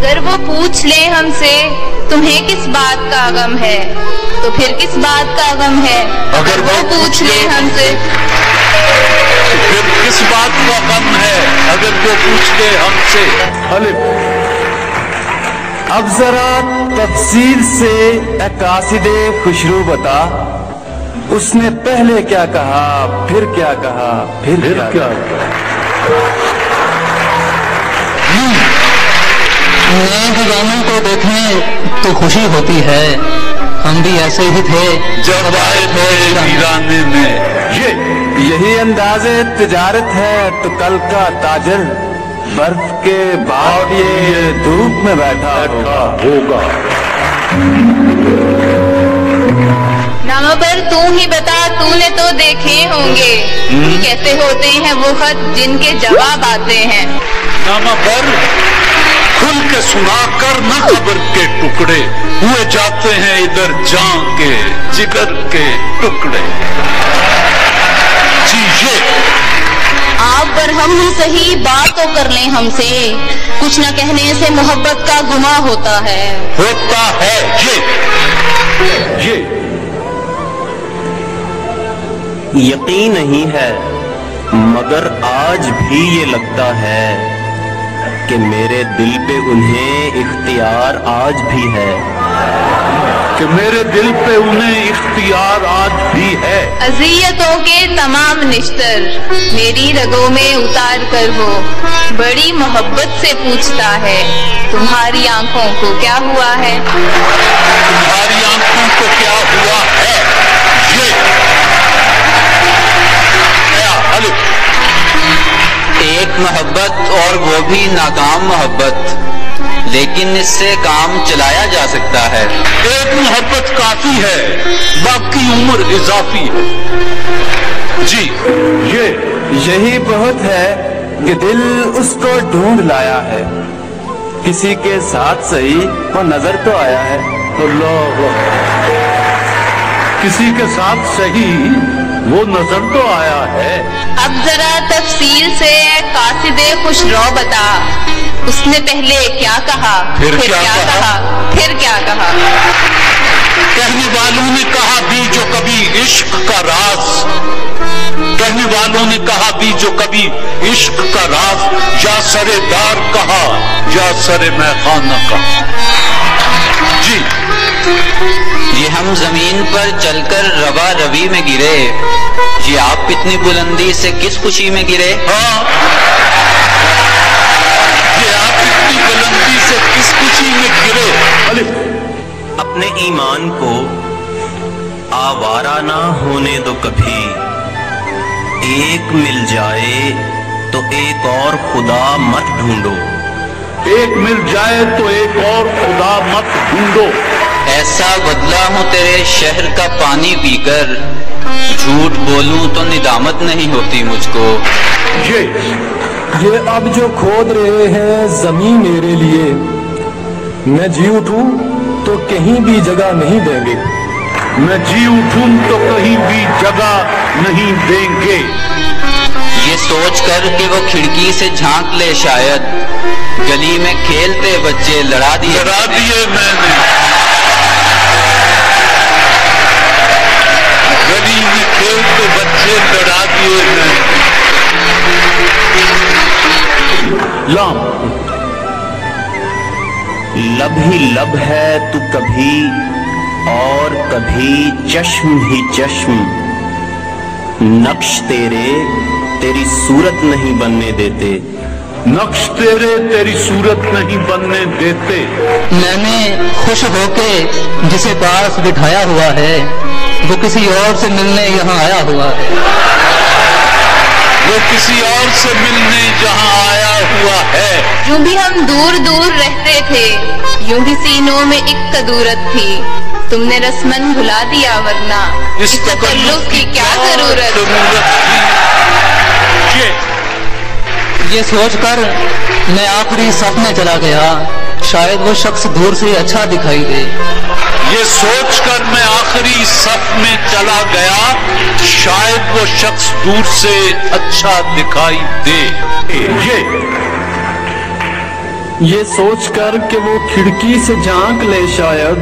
اگر وہ پوچھ لے ہم سے تمہیں کس بات کا غم ہے، تو پھر کس بات کا غم ہے؟ اگر وہ پوچھ لے ہم سے پھر کس بات کا غم ہے؟ اگر وہ پوچھ لے ہم سے۔ اب ذرا تفصیل سے اے قاصد خوشرو بتا، اس نے پہلے کیا کہا، پھر کیا کہا، پھر کیا کہا؟ نئے گانوں کو دیکھیں تو خوشی ہوتی ہے، ہم بھی ایسے ہی تھے جب آئے تھے ویرانے میں۔ یہی انداز تجارت ہے تو کل کا تاجر برف کے بعد یہ دھوپ میں بیٹھا ہوگا۔ نامہ پر تو ہی بتا، تو نے تو دیکھے ہوں گے کیسے ہوتے ہیں وہ خط جن کے جواب آتے ہیں۔ نامہ پر کھل کے سنا کر نہ خبر کے ٹکڑے ہوئے جاتے ہیں ادھر جان کے جگر کے ٹکڑے۔ جی آپ پر ہم ہی صحیح بات تو کر لیں ہم سے، کچھ نہ کہنے سے محبت کا گماں ہوتا ہے۔ یہ یقین نہیں ہے مگر آج بھی یہ لگتا ہے کہ میرے دل پہ انہیں اختیار آج بھی ہے، کہ میرے دل پہ انہیں اختیار آج بھی ہے۔ اذیتوں کے تمام نشتر میری رگوں میں اتار کر وہ بڑی محبت سے پوچھتا ہے، تمہاری آنکھوں کو کیا ہوا ہے؟ تمہاری آنکھوں کو کیا ہوا ہے؟ ایک محبت اور وہ بھی ناکام محبت، لیکن اس سے کام چلایا جا سکتا ہے۔ ایک محبت کافی ہے، باقی عمر اضافی ہے۔ جی یہی بہت ہے کہ دل اس کو ڈھونڈ لایا ہے، کسی کے ساتھ صحیح وہ نظر تو آیا ہے۔ کسی کے ساتھ صحیح وہ نظر تو آیا ہے۔ اب ذرا تفصیل سے قاصد خوشرو بتا، اس نے پہلے کیا کہا، پھر کیا کہا، پھر کیا کہا؟ کہنے والوں نے کہا بھی جو کبھی عشق کا راز، کہنے والوں نے کہا بھی جو کبھی عشق کا راز، یا سرے دار کہا یا سرے میخانہ کہا۔ جی یہ ہم زمین پر چل کر روا روی میں گرے، یہ آپ اتنی بلندی سے کس خوشی میں گرے؟ ہاں، یہ آپ اتنی بلندی سے کس خوشی میں گرے؟ اپنے ایمان کو آوارہ نہ ہونے دو کبھی، ایک مل جائے تو ایک اور خدا مت ڈھونڈو۔ ایک مل جائے تو ایک اور خدا مت ڈھونڈو۔ ایسا بدلا ہوں تیرے شہر کا پانی پی کر، جھوٹ بولوں تو ندامت نہیں ہوتی مجھ کو۔ یہ اب جو کھود رہے ہیں زمین میرے لیے، میں جی اٹھوں تو کہیں بھی جگہ نہیں دیں گے، میں جی اٹھوں تو کہیں بھی جگہ نہیں دیں گے۔ یہ سوچ کر کہ وہ کھڑکی سے جھانک لے شاید، گلی میں کھیلتے بچے لڑا دیے میں نے، گلی میں کھیلتے بچے لڑا دیے میں نے۔ لب ہی لب ہے تو کبھی اور کبھی چشم ہی چشم، نقش تیری صورت نہیں بننے دیتے، نقش تیری صورت نہیں بننے دیتے۔ میں نے خوش ہو کے جسے پاس بٹھایا ہوا ہے، وہ کسی اور سے ملنے یہاں آیا ہوا ہے، وہ کسی اور سے ملنے جہاں آیا ہوا ہے۔ یوں بھی ہم دور دور رہتے تھے، یوں بھی سینوں میں ایک قدورت تھی، تم نے رسمن بھلا دیا ورنہ اس تکلف کی کیا ضرورت تھی؟ یہ سوچ کر میں آخری صف میں چلا گیا، شاید وہ شخص دور سے اچھا دکھائی دے۔ یہ سوچ کر میں آخری صف میں چلا گیا، شاید وہ شخص دور سے اچھا دکھائی دے۔ یہ سوچ کر کہ وہ کھڑکی سے جھانک لے شاید،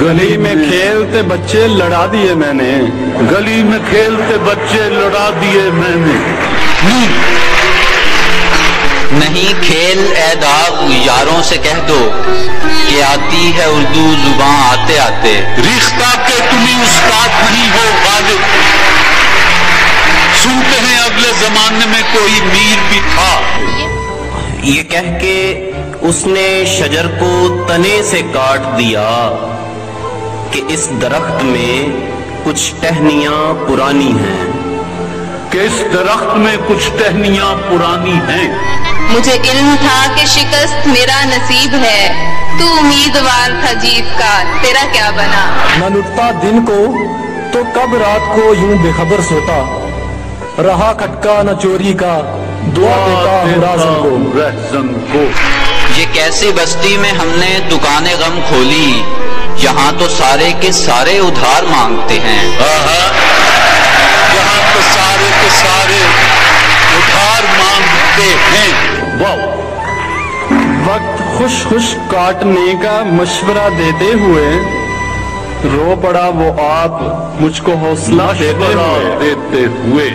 گلی میں کھیلتے بچے لڑا دیے میں نے، گلی میں کھیلتے بچے لڑا دیے میں نے۔ نہیں کھیل اے داغ یاروں سے کہہ دو کہ آتی ہے اردو زباں آتے آتے۔ ریختہ کہ تمہیں استاد نہیں ہو غالب، سنتے ہیں اگلے زمانے میں کوئی میر بھی تھا۔ یہ کہہ کے اس نے شجر کو تنے سے کاٹ دیا کہ اس درخت میں کچھ ٹہنیاں پرانی ہیں، کہ اس درخت میں کچھ ٹہنیاں پرانی ہیں۔ مجھے علم تھا کہ شکست میرا نصیب ہے، تو امیدوار تھا جیت کا، تیرا کیا بنا؟ نہ لٹتا دن کو تو کب رات کو یوں بے خبر سوتا، رہا کھٹکا نہ چوری کا، دعا دیتا ہوں رہزن کو۔ یہ کیسی بستی میں ہم نے دکان غم کھولی، یہاں تو سارے کے سارے ادھار مانگتے ہیں۔ یہاں تو سارے کے سارے ادھار مانگتے ہیں۔ وقت خوش خوش کاٹنے کا مشورہ دیتے ہوئے رو پڑا وہ آپ مجھ کو حوصلہ دیتے ہوئے۔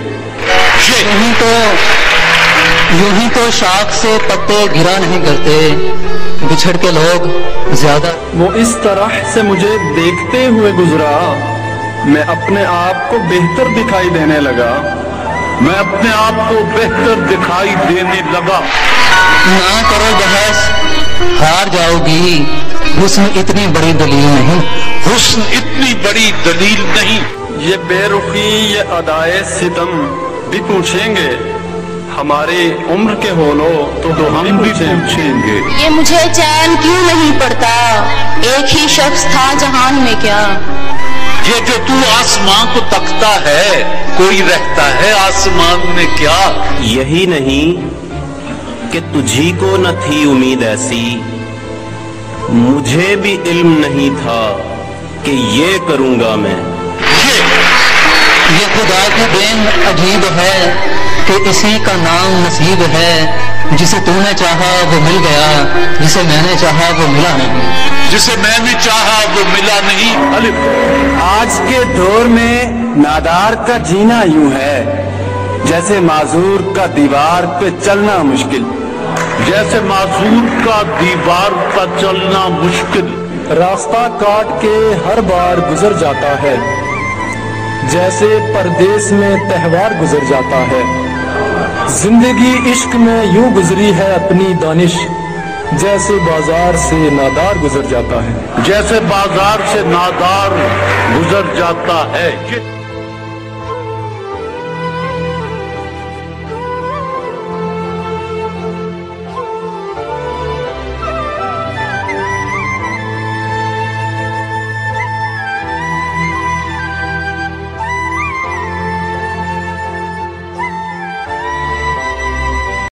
یوں ہی تو شاخ سے پتے گرا نہیں کرتے، بچھڑ کے لوگ زیادہ۔ وہ اس طرح سے مجھے دیکھتے ہوئے گزرا، میں اپنے آپ کو بہتر دکھائی دینے لگا، میں اپنے آپ کو بہتر دکھائی دینے لگا۔ نہ کرو بحث، ہار جاؤ گی، حسن اتنی بڑی دلیل نہیں، حسن اتنی بڑی دلیل نہیں۔ یہ بے رخی یہ ادائے ستم بھی پوچھیں گے، ہماری عمر کے ہولو تو ہم بھی پوچھیں گے۔ یہ مجھے چین کیوں نہیں پڑتا، ایک ہی شخص تھا جہان میں کیا؟ یہ جو تو آسمان کو تکتا ہے، کوئی رہتا ہے آسمان میں کیا؟ یہی نہیں کہ تجھی کو نہ تھی امید ایسی، مجھے بھی علم نہیں تھا کہ یہ کروں گا میں۔ یہ خدا کی دین عجیب ہے کہ اسی کا نام نصیب ہے، جسے تو نے چاہا وہ مل گیا، جسے میں نے چاہا وہ ملا نہیں، جسے میں نے چاہا وہ ملا نہیں۔ آج کے دور میں نادار کا جینا یوں ہے جیسے معذور کا دیوار پہ چلنا مشکل، جیسے معذور کا دیوار پر چلنا مشکل۔ راستہ کاٹ کے ہر بار گزر جاتا ہے، جیسے پردیس میں تہوار گزر جاتا ہے۔ زندگی عشق میں یوں گزری ہے اپنی دانش، جیسے بازار سے نادار گزر جاتا ہے، جیسے بازار سے نادار گزر جاتا ہے۔